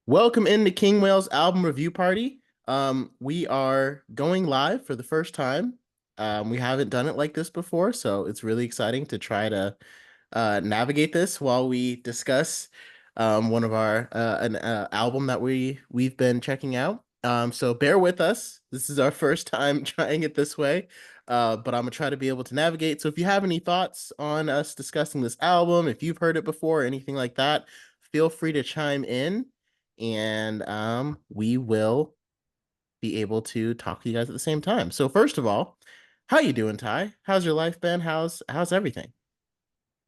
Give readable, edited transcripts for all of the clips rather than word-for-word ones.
Welcome into King Whale's album review party. We are going live for the first time. We haven't done it like this before, so it's really exciting to try to navigate this while we discuss one of our an album that we've been checking out. So bear with us. This is our first time trying it this way, but I'm gonna try to be able to navigate. So if you have any thoughts on us discussing this album, if you've heard it before or anything like that, feel free to chime in, and we will be able to talk to you guys at the same time. So first of all, how you doing, Ty? How's your life been? How's everything?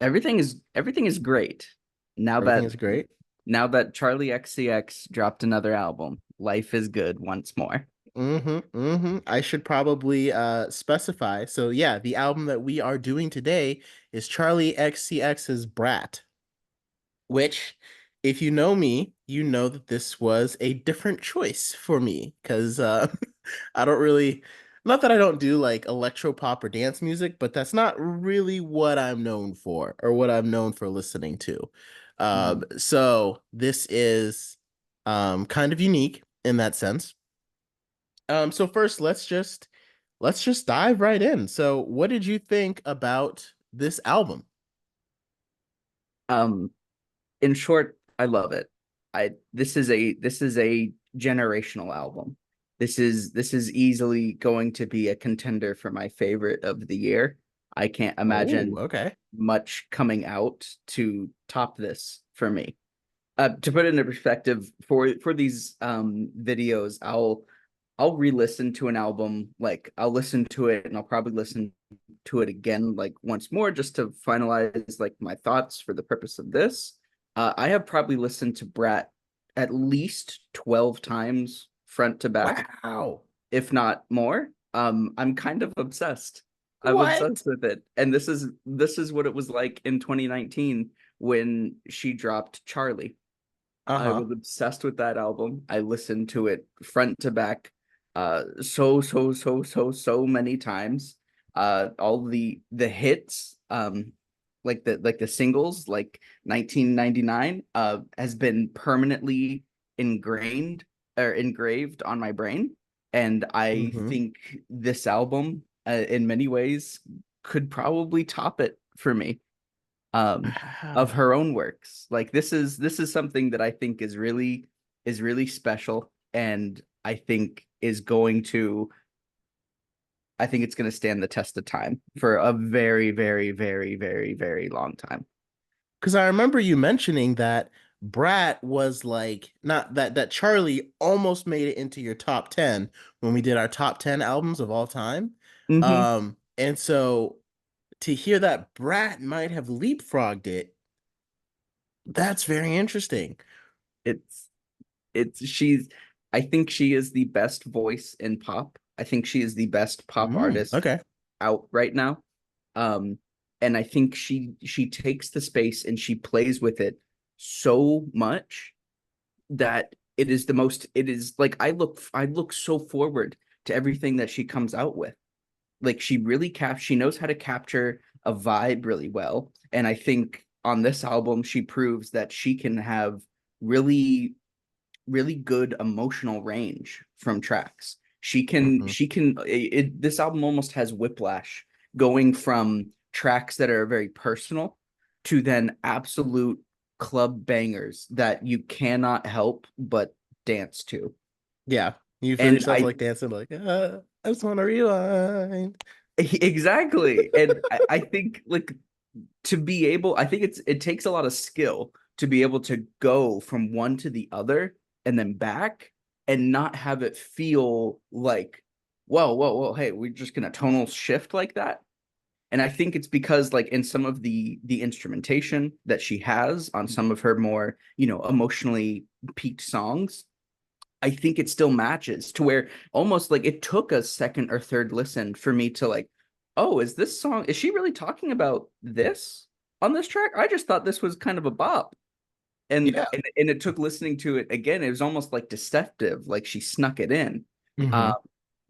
Everything is great. Now Everything that is great. now that Charlie XCX dropped another album, life is good once more. I should probably specify. So yeah, the album that we are doing today is Charlie XCX's Brat, which, if you know me, you know that this was a different choice for me because I don't really, not that I don't do like electro pop or dance music, but that's not really what I'm known for or what I'm known for listening to. Mhm. So this is kind of unique in that sense. So first, let's just dive right in. So, what did you think about this album? Um, in short, I love it. I this is a generational album. This is easily going to be a contender for my favorite of the year. I can't Oh, imagine okay. much coming out to top this for me. To put it into perspective, for these videos, I'll re-listen to an album, like I'll listen to it and I'll probably listen to it again like once more just to finalize like my thoughts for the purpose of this. I have probably listened to Brat at least 12 times front to back, Wow. if not more. I'm kind of obsessed. I'm What? obsessed with it. And this is what it was like in 2019 when she dropped Charlie. I Uh-huh. was obsessed with that album. I listened to it front to back so many times. All the hits like the singles like 1999 has been permanently ingrained or engraved on my brain, and I Mm-hmm. think this album in many ways could probably top it for me, um of Wow. her own works. Like this is something that I think is really special, and I think it's going to stand the test of time for a very very long time. Because I remember you mentioning that Brat was like not that Charlie almost made it into your top 10 when we did our top 10 albums of all time. Hmm. And so to hear that Brat might have leapfrogged it, that's very interesting. it's it's she's I think she is the best voice in pop. I think she is the best pop artist Okay. out right now. Um, and I think she takes the space and she plays with it so much that it is like I look so forward to everything that she comes out with. Like she knows how to capture a vibe really well. And I think on this album she proves that she can have really really good emotional range from tracks. Hmm. This album almost has whiplash going from tracks that are very personal to then absolute club bangers that you cannot help but dance to. Yeah. You feel And yourself like dancing, like, I just want to rewind. exactly. And I think like I think it takes a lot of skill to be able to go from one to the other and then back and not have it feel like, whoa, hey, we're just gonna tonal shift like that. And I think it's because like in some of the instrumentation that she has on some of her more, emotionally peaked songs, I think it still matches to where almost like it took a second or third listen for me to like, oh, is she really talking about this on this track? I just thought this was kind of a bop. And Yeah. and it took listening to it again. It was almost like deceptive, like she snuck it in. Uh, Hmm.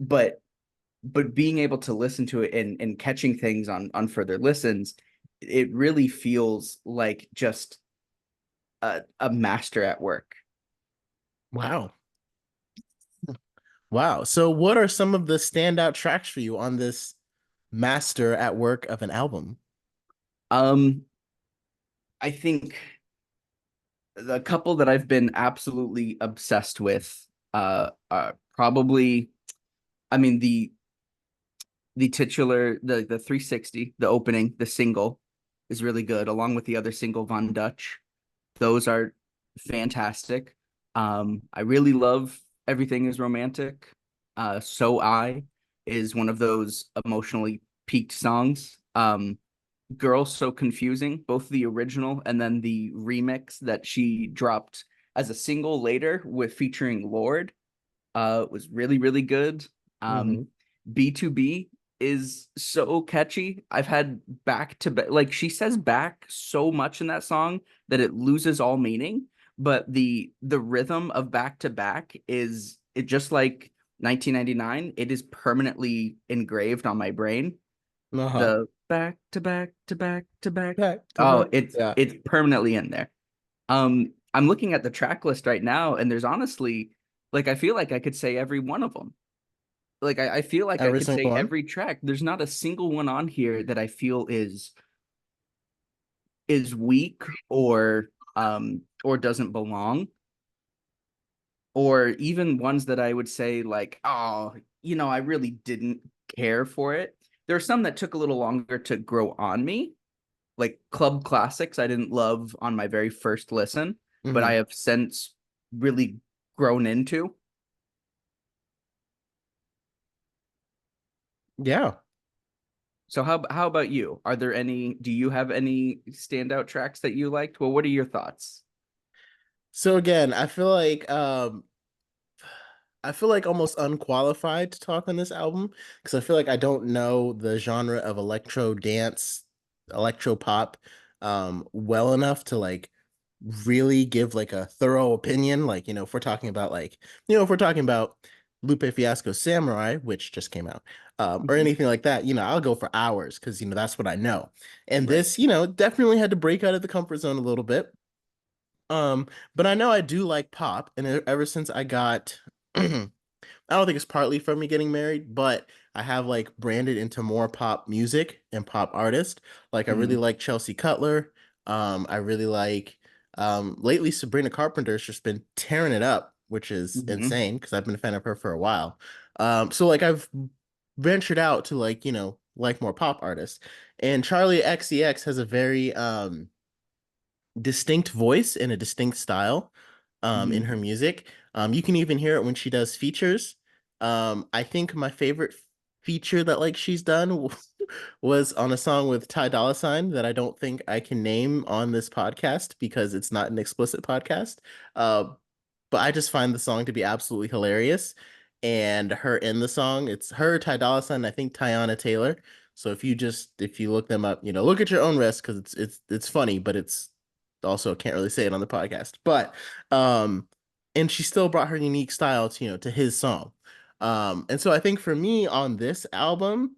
but being able to listen to it and catching things on further listens, it really feels like just a master at work. Wow. Wow. So what are some of the standout tracks for you on this master at work of an album? Um, I think the couple that I've been absolutely obsessed with, probably, I mean, the titular, the 360, the opening, the single is really good, along with the other single, Von Dutch. Those are fantastic. I really love Everything is Romantic. So I is one of those emotionally peaked songs. Girl So Confusing, both the original and then the remix that she dropped as a single later with featuring Lord, was really, really good. Hmm. Um, B2B is so catchy. I've had back to back, like she says back so much in that song that it loses all meaning. But the rhythm of back to back is it just like 1999. It is permanently engraved on my brain. Uh-huh. The back to back to back to back. Back to Oh, back. it's Yeah. it's permanently in there. I'm looking at the track list right now, and there's honestly, like, I feel like I could say every one of them. Like, I feel like I Every could single say one. every track. There's not a single one on here that I feel is weak or doesn't belong, or even ones that I would say like, oh, I really didn't care for it. There are some that took a little longer to grow on me, like club classics I didn't love on my very first listen, but I Hmm. have since really grown into. Yeah. So how about you? Do you have any standout tracks that you liked? Well, what are your thoughts? So again, I feel like almost unqualified to talk on this album because I feel like I don't know the genre of electro dance, electro pop well enough to like really give like a thorough opinion. Like, if we're talking about if we're talking about Lupe Fiasco Samurai, which just came out, or Mhm. anything like that, I'll go for hours because that's what I know. And Right. this, definitely had to break out of the comfort zone a little bit. But I know I do like pop, and ever since I got I don't think it's partly from me getting married, but I have like branded into more pop music and pop artists. Like I really Hmm. like Chelsea Cutler. I really like lately Sabrina Carpenter's just been tearing it up, which is Hmm. insane because I've been a fan of her for a while. So like I've ventured out to like more pop artists. And Charlie XCX has a very distinct voice and a distinct style in Hmm. her music. You can even hear it when she does features. I think my favorite feature that she's done was on a song with Ty Dolla Sign that I don't think I can name on this podcast because it's not an explicit podcast. Uh, but I just find the song to be absolutely hilarious. And her in the song, it's her, Ty Dolla Sign, I think Tiana Taylor. So if you look them up, look at your own risk because it's funny, but it's also can't really say it on the podcast. But um, and she still brought her unique style to to his song. And so I think for me on this album,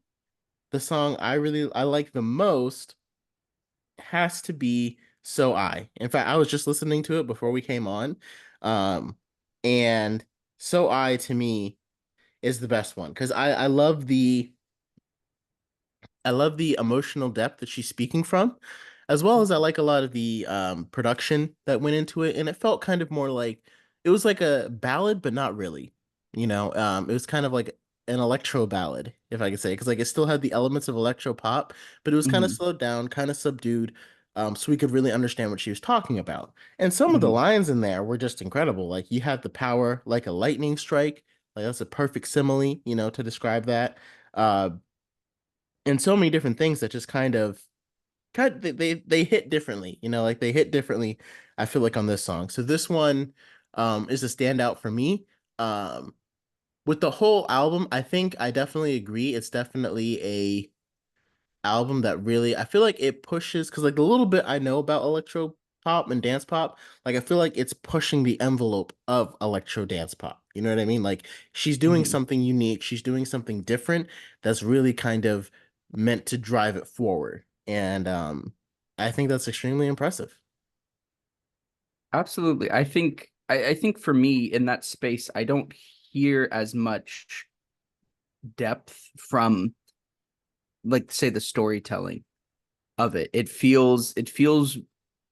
the song I like the most has to be So I. In fact, I was just listening to it before we came on. And So I to me is the best one because I love the emotional depth that she's speaking from, as well as I like a lot of the production that went into it, and it felt kind of more like it was like a ballad, but not really. It was kind of like an electro ballad, if I could say, because it still had the elements of electro pop, but it was kind of Hmm. slowed down, kind of subdued, so we could really understand what she was talking about. And some of the Hmm. lines in there were just incredible. Like you had the power like a lightning strike, like that's a perfect simile, to describe that. Uh, and so many different things that just they hit differently, like they hit differently. I feel like on this song, so this one is a standout for me. With the whole album, I think I definitely agree. It's definitely a album that really I feel like it pushes because the little bit I know about electro pop and dance pop, I feel like it's pushing the envelope of electro dance pop. You know what I mean? Like she's doing Hmm. something unique, she's doing something different that's really kind of meant to drive it forward. And I think that's extremely impressive. Absolutely. I think I think for me in that space, I don't hear as much depth from, like, say, the storytelling of it. It feels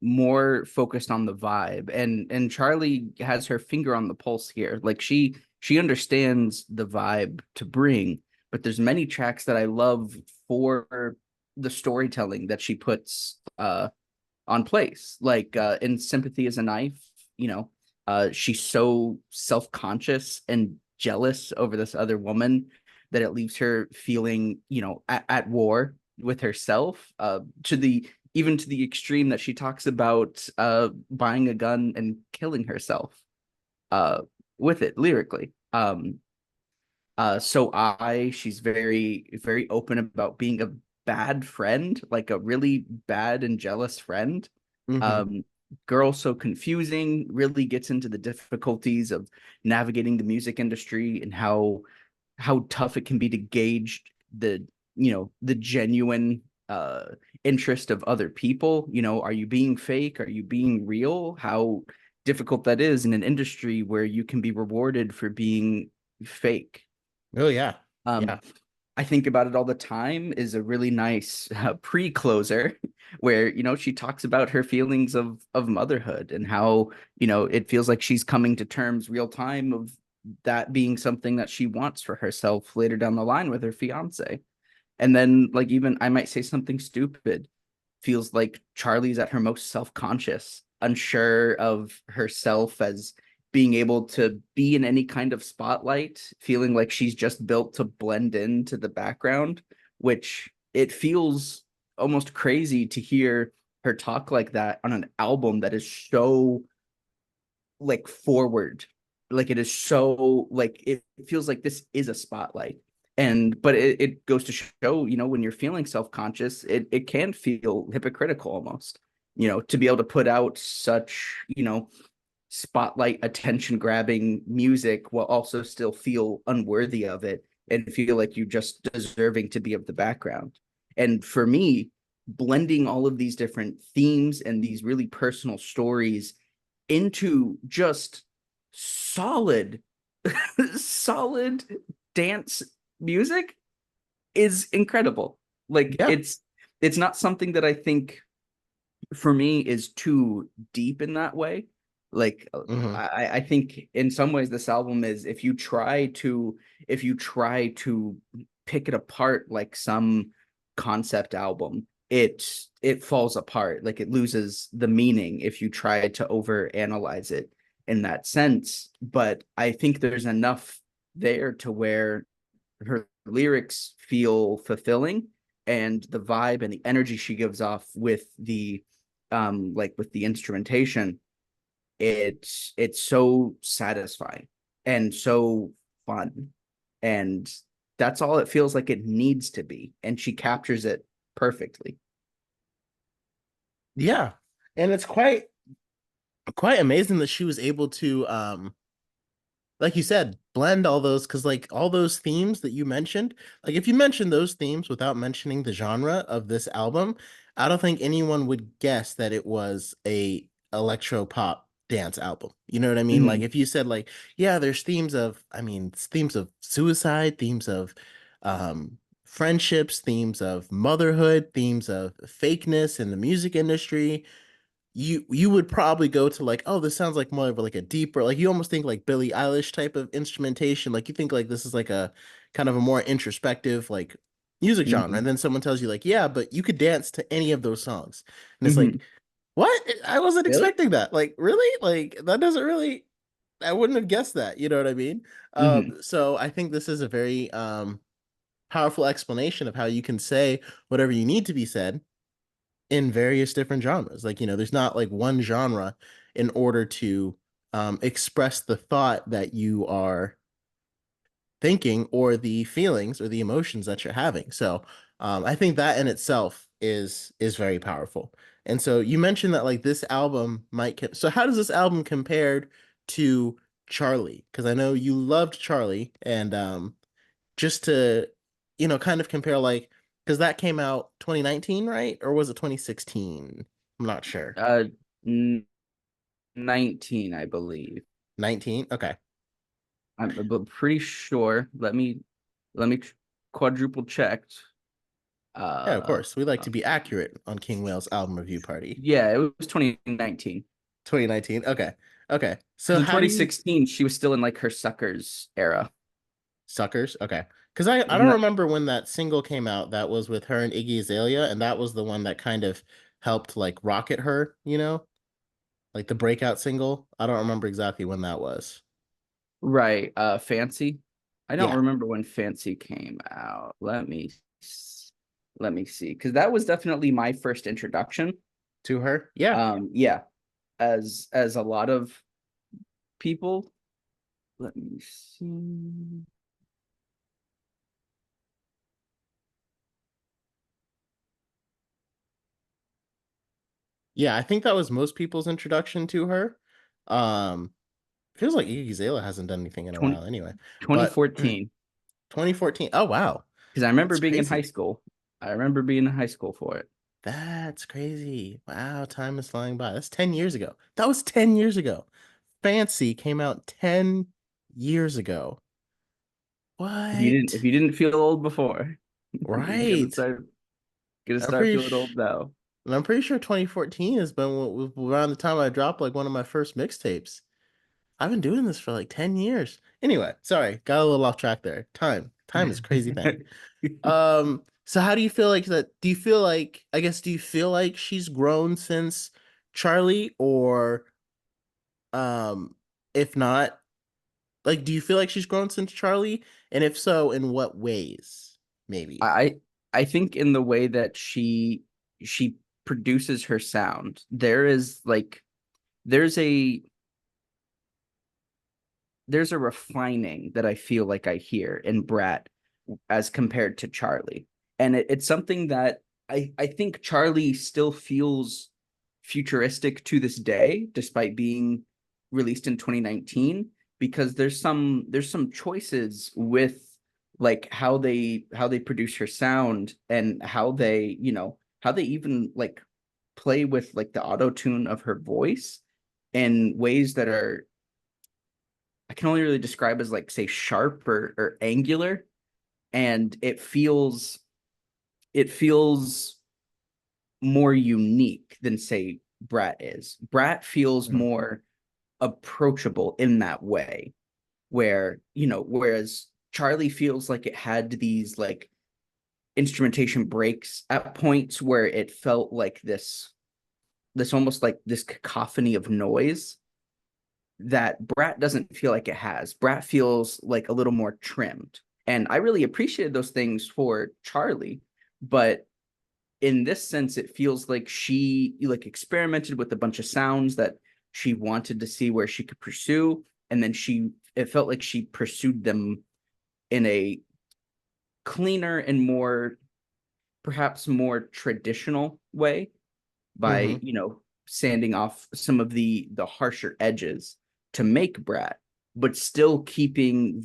more focused on the vibe, and Charlie has her finger on the pulse here. Like she understands the vibe to bring, but there's many tracks that I love for the storytelling that she puts on place. Like in Sympathy is a Knife, you know, she's so self-conscious and jealous over this other woman that it leaves her feeling, at war with herself, to the even to the extreme that she talks about buying a gun and killing herself uh with it lyrically. She's very, very open about being a bad friend, like a really bad and jealous friend. Hmm. Um, Girl So Confusing really gets into the difficulties of navigating the music industry and how tough it can be to gauge the genuine interest of other people. Are you being fake? Are you being real? How difficult that is in an industry where you can be rewarded for being fake. Oh yeah. Um, Yeah. I think about it all the time is a really nice pre-closer where she talks about her feelings of motherhood and how it feels like she's coming to terms real time of that being something that she wants for herself later down the line with her fiance. And then, like, even I might say something stupid, feels like Charlie's at her most self-conscious, unsure of herself as being able to be in any kind of spotlight, feeling like she's just built to blend into the background, which it feels almost crazy to hear her talk like that on an album that is so, like, forward. Like, it is so, like, it feels like this is a spotlight. And but it goes to show, when you're feeling self-conscious, it can feel hypocritical almost, to be able to put out such, spotlight attention grabbing music while also still feel unworthy of it and feel like you're just deserving to be of the background. And for me, blending all of these different themes and these really personal stories into just solid, solid dance music is incredible. Like, Yeah. it's not something that I think for me is too deep in that way. Like, Hmm. I think in some ways this album is, if you try to pick it apart like some concept album, it falls apart. Like, it loses the meaning if you try to over analyze it in that sense. But I think there's enough there to where her lyrics feel fulfilling, and the vibe and the energy she gives off with the instrumentation, it's so satisfying and so fun, and that's all it feels like it needs to be, and she captures it perfectly. Yeah. And it's quite amazing that she was able to like you said, blend all those, because like all those themes that you mentioned, like if you mention those themes without mentioning the genre of this album, I don't think anyone would guess that it was a electro pop dance album. You know what I mean? Like Mm-hmm. if you said like, yeah, there's themes of, I mean, it's themes of suicide, themes of friendships, themes of motherhood, themes of fakeness in the music industry, you would probably go to like, oh, this sounds like more of like a deeper, like you almost think like Billie Eilish type of instrumentation. Like you think like this is like a kind of a more introspective like music genre. Mm-hmm. And then someone tells you like, yeah, but you could dance to any of those songs. And it's Mm-hmm. like, what? I wasn't Really? expecting that. Like, really? Like that doesn't really, I wouldn't have guessed that. You know what I mean? Mm-hmm. So I think this is a very powerful explanation of how you can say whatever you need to be said in various different genres. Like, there's not like one genre in order to express the thought that you are thinking or the feelings or the emotions that you're having. So I think that in itself is very powerful. And so you mentioned that like this album so how does this album compared to Charlie? Because I know you loved Charlie, and just to kind of compare, like, because that came out 2019, right? Or was it 2016? I'm not sure. uh 19, I believe. 19? Okay. I'm pretty sure. Let me quadruple check. Yeah, of Uh, course. We like to be accurate on King Whale's album review party. yeah, it was 2019. 2019. Okay. Okay. So Because in how do you 2016, she was still in like her Suckers era. Suckers? Okay. Because I Wasn't don't that remember when that single came out that was with her and Iggy Azalea, and that was the one that kind of helped like rocket her, like the breakout single. I don't remember exactly when that was. right? Fancy. I don't Yeah, remember when Fancy came out. Let me see, because that was definitely my first introduction. to her. Yeah. Yeah, as a lot of people. Let me see. Yeah, I think that was most people's introduction to her. Um, Feels like Iggy Azalea hasn't done anything in a 20, while anyway. But 2014. 2014. Oh wow. Because I remember That's being in high crazy. school. I remember being in high school for it. That's crazy. Wow, time is flying by. That's 10 years ago. That was 10 years ago. Fancy came out 10 years ago. If What? you didn't feel old before, you're Right. gonna I'm start pretty feeling sh old now. and I'm pretty sure 2014 has been around the time I dropped like one of my first mixtapes. I've been doing this for like 10 years. Anyway, sorry, got a little off track there. Time is a crazy thing. So how do you feel like that? Do you feel like, I guess, do you feel like she's grown since Charlie, or um if not, like, do you feel like she's grown since Charlie? And if so, in what ways? Maybe. I I think in the way that she produces her sound, there's a there's a refining that I feel like I hear in Brat as compared to Charlie. And it's something that I think Charlie still feels futuristic to this day, despite being released in 2019, because there's some choices with like how they produce her sound and how they even like play with like the auto tune of her voice in ways that are I can only really describe as like say sharp or angular, and it feels more unique than say Brat is. Brat feels Mhm. more approachable in that way, where whereas Charlie feels like it had these like instrumentation breaks at points where it felt like this almost like this cacophony of noise that Brat doesn't feel like it has. Brat feels like a little more trimmed. And I really appreciated those things for Charlie, but in this sense, it feels like she like experimented with a bunch of sounds that she wanted to see where she could pursue, and then it felt like she pursued them in a cleaner and more perhaps more traditional way by Mhm. sanding off some of the harsher edges to make Brat, but still keeping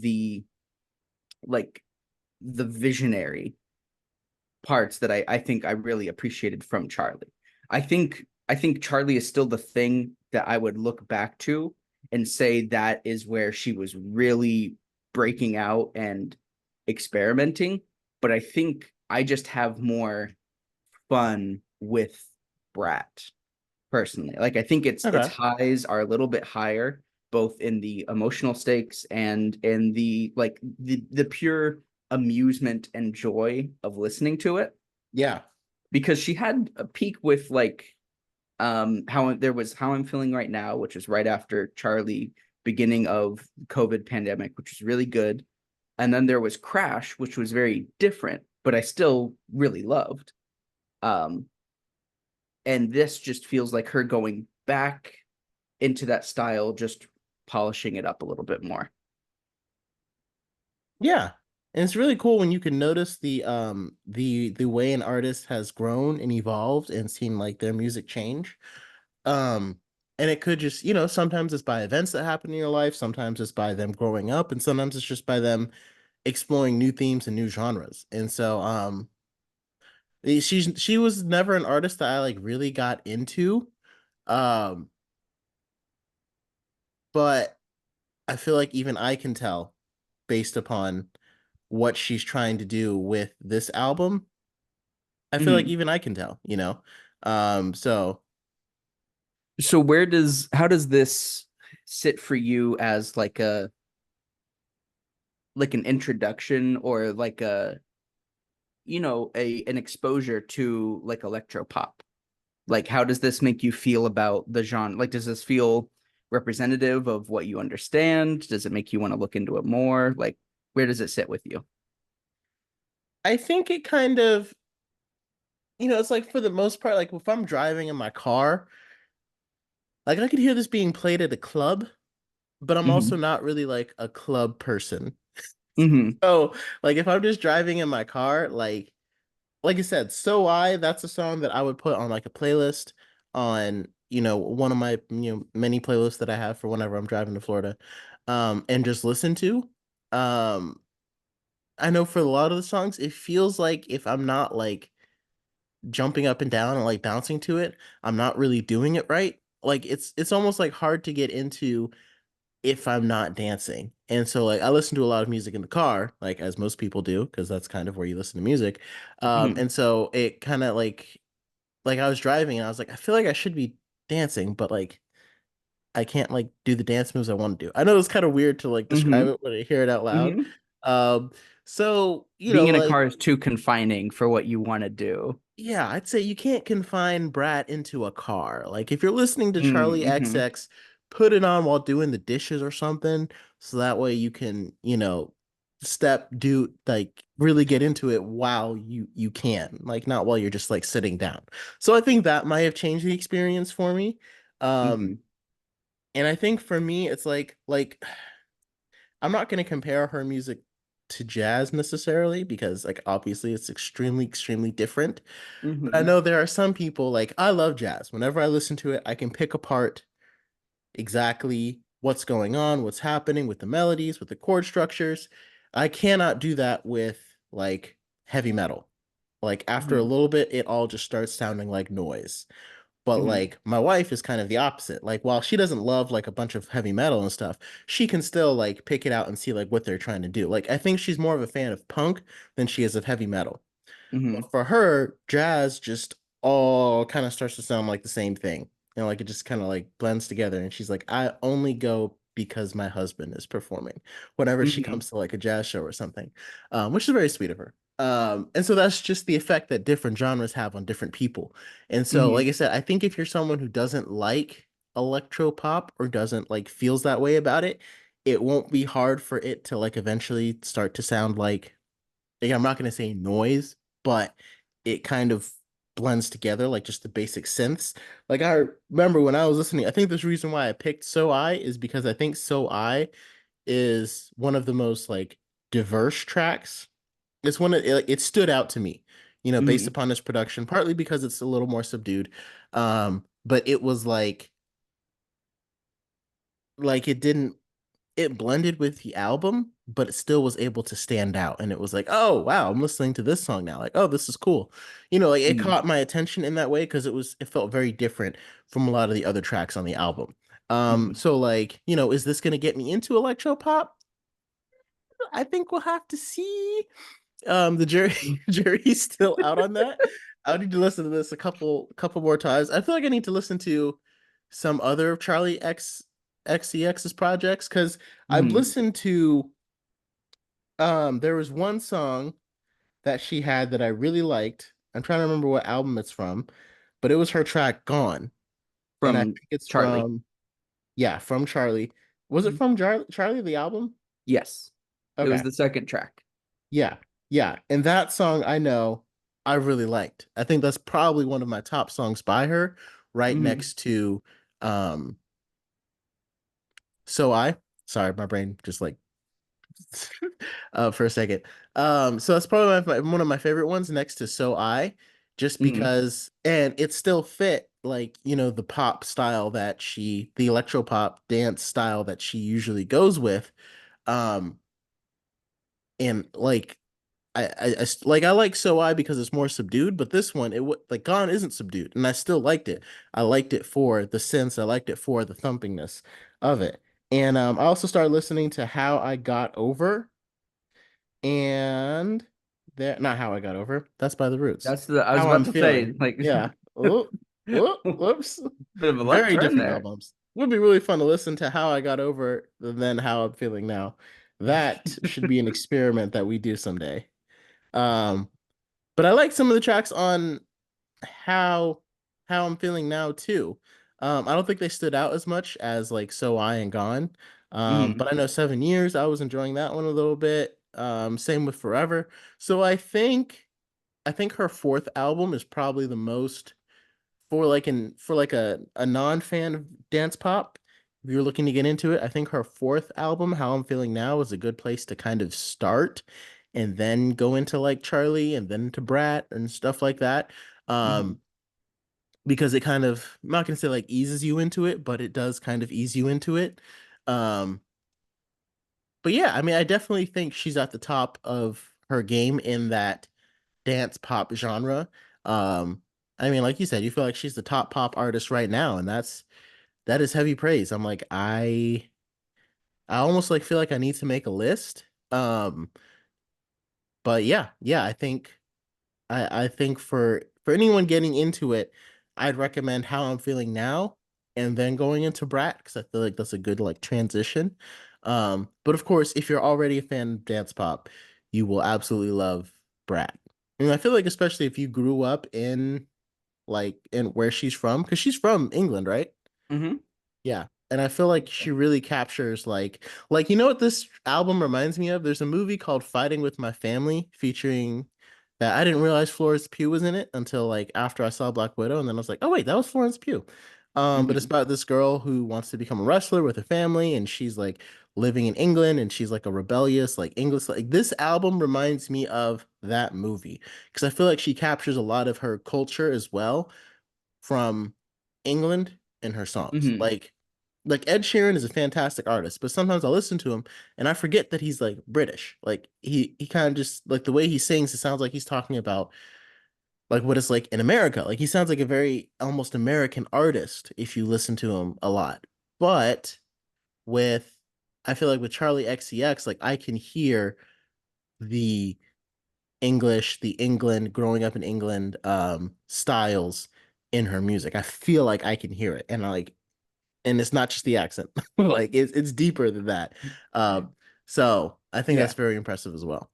like the visionary parts that I think I really appreciated from Charlie. I think Charlie is still the thing that I would look back to and say that is where she was really breaking out and experimenting. But I think I just have more fun with Brat personally. Like I think its Okay. highs are a little bit higher, both in the emotional stakes and in the pure amusement and joy of listening to it. Yeah. Because she had a peak with like how there was How I'm Feeling Right Now, which was right after Charlie beginning of COVID pandemic, which was really good. And then there was Crash, which was very different, but I still really loved. Um, and this just feels like her going back into that style, just polishing it up a little bit more. Yeah. And it's really cool when you can notice the way an artist has grown and evolved and seen like their music change. Um, and it could just, sometimes it's by events that happen in your life, sometimes it's by them growing up, and sometimes it's just by them exploring new themes and new genres. And so she was never an artist that I like really got into. Um but I feel like even I can tell based upon what she's trying to do with this album. I feel like Mhm. even I can tell, you know. So So how does this sit for you as like an introduction or like a a an exposure to like electro pop? Like how does this make you feel about the genre? Like does this feel representative of what you understand? Does it make you want to look into it more? Like where does it sit with you? I think it kind of, it's like for the most part, like if I'm driving in my car, like I could hear this being played at a club, but I'm also Mm-hmm. not really like a club person. Mm-hmm. So, like if I'm just driving in my car, like I said, So that's a song that I would put on like a playlist on, one of my, many playlists that I have for whenever I'm driving to Florida, and just listen to. Um, I know for a lot of the songs, it feels like if I'm not like jumping up and down and like bouncing to it, I'm not really doing it right. Like it's almost like hard to get into if I'm not dancing. And so like I listen to a lot of music in the car, like as most people do, because that's kind of where you listen to music. Mm-hmm. And so it kind of like I was driving and I was like, I feel like I should be dancing, but like I can't like do the dance moves I want to do. I know it's kind of weird to like describe Mm-hmm. it when I hear it out loud. Mm-hmm. Um, so Being in a like car is too confining for what you want to do. yeah, I'd say you can't confine Brat into a car. Like if you're listening to Charlie Mm-hmm. XX, put it on while doing the dishes or something, so that way you can, do like really get into it while you can, like not while you're just like sitting down. So I think that might have changed the experience for me. Um, Mm-hmm. and I think for me, it's like I'm not going to compare her music to jazz necessarily because like obviously it's extremely extremely different. But I Mm-hmm. know there are some people like I love jazz. Whenever I listen to it, I can pick apart exactly what's going on, what's happening with the melodies, with the chord structures. I cannot do that with like heavy metal. Like after a Mm-hmm. little bit, it all just starts sounding like noise. But Mm-hmm. like my wife is kind of the opposite. Like while she doesn't love like a bunch of heavy metal and stuff, she can still like pick it out and see like what they're trying to do. Like I think she's more of a fan of punk than she is of heavy metal. Mm-hmm. But for her, jazz just all kind of starts to sound like the same thing. And like it just kind of like blends together. And she's like, I only go because my husband is performing whenever she Mm-hmm. comes to like a jazz show or something, which is very sweet of her. And so that's just the effect that different genres have on different people. And so, like Mm-hmm. I said, I think if you're someone who doesn't like electro pop or doesn't like feels that way about it, it won't be hard for it to like eventually start to sound like I'm not going to say noise, but it kind of blends together like just the basic synths. Like I remember when I was listening, I think this reason why I picked So I is because I think So I is one of the most like diverse tracks. It's one of it stood out to me, based Mm-hmm. upon this production, partly because it's a little more subdued. But it was like it blended with the album, but it still was able to stand out. And it was like, oh wow, I'm listening to this song now. Like, oh, this is cool. Like it Mm-hmm. caught my attention in that way because it felt very different from a lot of the other tracks on the album. Mm-hmm. So like, is this gonna get me into electro pop? I think we'll have to see. The jury jury's still out on that. I need to listen to this a couple more times. I feel like I need to listen to some other of Charlie X XCX's projects because I've Mm-hmm. listened to there was one song that she had that I really liked. I'm trying to remember what album it's from, but it was her track Gone. And I From think it's Charlie. from yeah, from Charlie. Was it Mhm. from Charlie the album? Yes. It was Okay. the second track. Yeah. Yeah. And that song I know I really liked. I think that's probably one of my top songs by her, right Mm-hmm. next to um So I. Sorry, my brain just like for a second. So that's probably one of my favorite ones next to So I, just Mm-hmm. because and it still fit like, the pop style the electro pop dance style that she usually goes with. Um and like I like So I because it's more subdued, but this one like Gone isn't subdued, and I still liked it. I liked it for the synths. I liked it for the thumpingness of it. And I also started listening to How I Got Over and there not How I Got Over. That's by the Roots. That's the I was How about I'm to say, Feeling. like Yeah. Oh, oh, whoops. bit of a left Very turn different there. albums. Would be really fun to listen to How I Got Over than How I'm Feeling Now. That should be an experiment that we do someday. Um, but I like some of the tracks on how how I'm feeling now too. I don't think they stood out as much as like So I and Gone. Mhm. But I know 7 Years, I was enjoying that one a little bit. Same with Forever. So I think her fourth album is probably the most for like a non-fan of dance pop. If you're looking to get into it, I think her fourth album, How I'm Feeling Now, is a good place to kind of start and then go into like Charlie and then to Brat and stuff like that. Mhm. Um, because it kind of, I'm not gonna say like eases you into it, but it does kind of ease you into it. Um, but yeah, I mean, I definitely think she's at the top of her game in that dance pop genre. Um, I mean, like you said, you feel like she's the top pop artist right now, and that is heavy praise. I'm like, I almost like feel like I need to make a list. Um, but yeah, yeah, I think for anyone getting into it, I'd recommend How I'm Feeling Now and then going into Brat because I feel like that's a good like transition. But of course, if you're already a fan of dance pop, you will absolutely love Brat. And I feel like especially if you grew up in like in where she's from, because she's from England, right? Mhm. Yeah. And I feel like she really captures like you know what this album reminds me of? There's a movie called Fighting with My Family featuring that I didn't realize Florence Pugh was in it until like after I saw Black Widow and then I was like, "Oh wait, that was Florence Pugh." But it's Mhm. about this girl who wants to become a wrestler with her family and she's like living in England and she's like a rebellious like English like this album reminds me of that movie because I feel like she captures a lot of her culture as well from England in her songs. Mhm. Like Ed Sheeran is a fantastic artist, but sometimes I listen to him and I forget that he's like British. Like he kind of just like the way he sings, it sounds like he's talking about like what it's like in America. Like he sounds like a very almost American artist if you listen to him a lot. But with I feel like with Charlie XCX, like I can hear the English, the England, growing up in England, styles in her music. I feel like I can hear it. And I like and it's not just the accent. Like it's deeper than that. So I think that's Yeah. very impressive as well.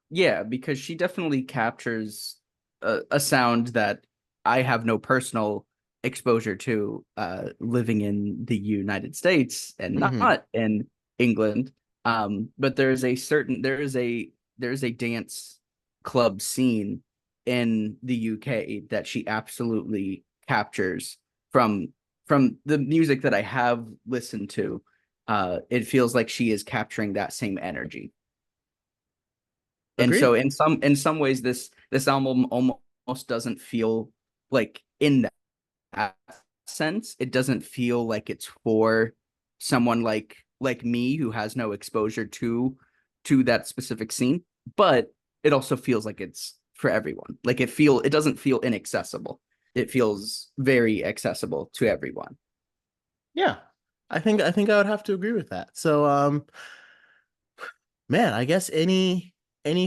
Yeah, because she definitely captures a sound that I have no personal exposure to living in the United States and Hmm. not in England. But there is a dance club scene in the UK that she absolutely captures from from the music that I have listened to. It feels like she is capturing that same energy. And so Agreed. in some ways this album almost doesn't feel like in that sense, it doesn't feel like it's for someone like me who has no exposure to that specific scene, but it also feels like it's for everyone. Like it doesn't feel inaccessible. It feels very accessible to everyone. Yeah. I think I would have to agree with that. So man, I guess any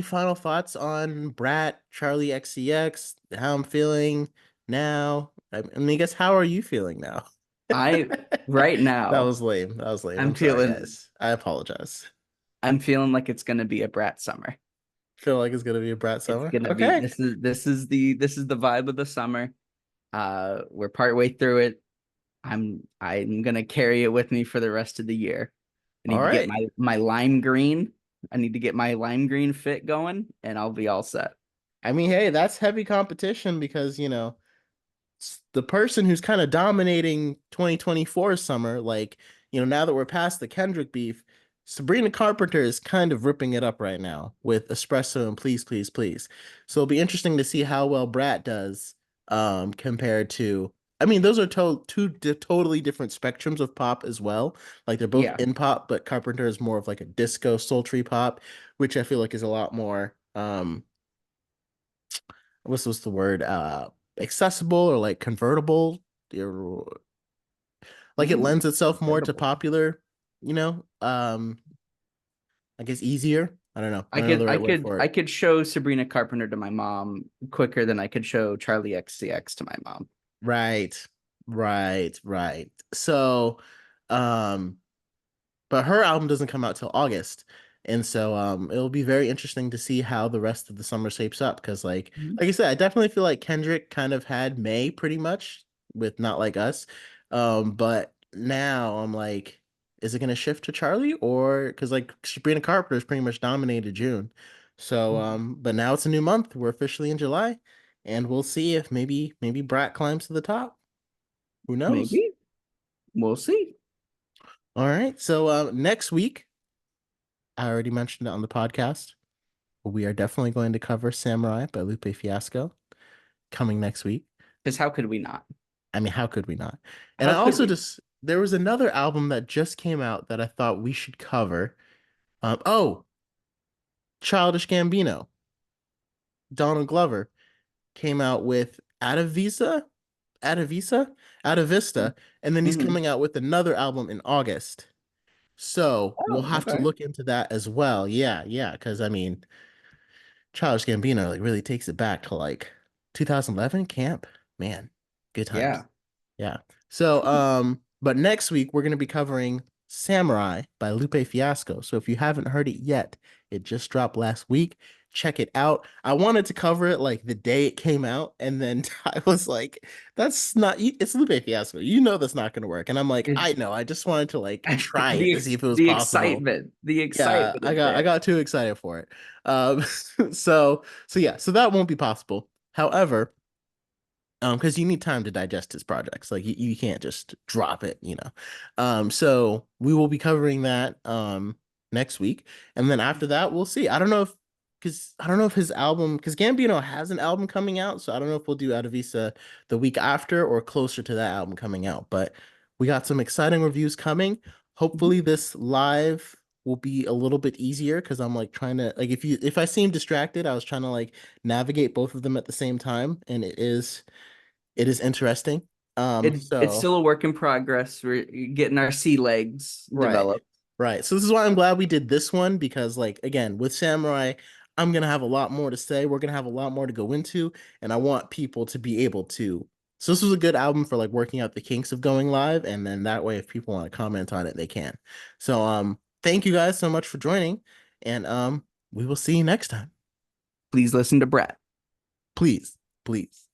final thoughts on Brat, Charlie XCX, how I'm feeling now? I mean, I guess how are you feeling now? I right That now was lame. That was lame. I'm I'm sorry, feeling guys. I apologize. I'm feeling like it's gonna be a Brat summer. Feel like it's gonna be a Brat It's summer. gonna be Okay. this is the vibe of the summer. We're partway through it. I'm gonna carry it with me for the rest of the year. I All need to get right. my lime green. I need to get my lime green fit going, and I'll be all set. I mean, hey, that's heavy competition because, the person who's kind of dominating 2024 summer, like, now that we're past the Kendrick beef, Sabrina Carpenter is kind of ripping it up right now with Espresso and Please, Please, Please. So it'll be interesting to see how well Brat does compared to, I mean, those are totally different spectrums of pop as well. Like they're both Yeah, in pop, but Carpenter is more of like a disco sultry pop, which I feel like is a lot more what's the word accessible or like convertible or Like it Mm, lends itself more to incredible. popular, you know, I guess easier. I don't know. I don't know the right word for I it. could show Sabrina Carpenter to my mom quicker than I could show Charlie XCX to my mom. Right. Right. Right. So, um, but her album doesn't come out till August. And so it'll be very interesting to see how the rest of the summer shapes up because Mhm. like I said, I definitely feel like Kendrick kind of had May pretty much with Not Like Us. But now I'm like, is it gonna shift to Charlie or because like Sabrina Carpenter's pretty much dominated June. So but now it's a new month. We're officially in July, and we'll see if maybe Brat climbs to the top. Who knows? Maybe we'll see. All right. So next week, I already mentioned it on the podcast. We are definitely going to cover Samurai by Lupe Fiasco coming next week. Because how could we not? I mean, how could we not? And How I could also we? just there was another album that just came out that I thought we should cover. Oh, Childish Gambino, Donald Glover came out with Out of Vista, and then he's Mhm. coming out with another album in August. So we'll Oh, have to okay. look into that as well. Yeah, yeah, because I mean, Childish Gambino like really takes it back to like 2011 camp. Man, good times. Yeah. Yeah. So, but next week we're going to be covering Samurai by Lupe Fiasco. So if you haven't heard it yet, it just dropped last week. Check it out. I wanted to cover it like the day it came out, and then I was like, "That's not. It's Lupe Fiasco. You know that's not going to work." And I'm like, It, "I know. I just wanted to like try it to see if it was possible." the Yeah, excitement I is got I there. got too excited for it. Um, so that won't be possible. However, because you need time to digest his projects. Like you can't just drop it, you know. So we will be covering that next week, and then after that, we'll see. I don't know if his album because Gambino has an album coming out, so I don't know if we'll do Adavisa the week after or closer to that album coming out. But we got some exciting reviews coming. Hopefully, this live will be a little bit easier because I'm like trying to like if I seem distracted, I was trying to like navigate both of them at the same time, and it is interesting. It's So still a work in progress. We're getting our sea legs right, developed. right. So this is why I'm glad we did this one because, like, again, with Samurai, I'm gonna have a lot more to say. We're gonna have a lot more to go into, and I want people to be able to. So this was a good album for like working out the kinks of going live, and then that way, if people want to comment on it, they can. So thank you guys so much for joining, and we will see you next time. Please listen to Brat. Please, please.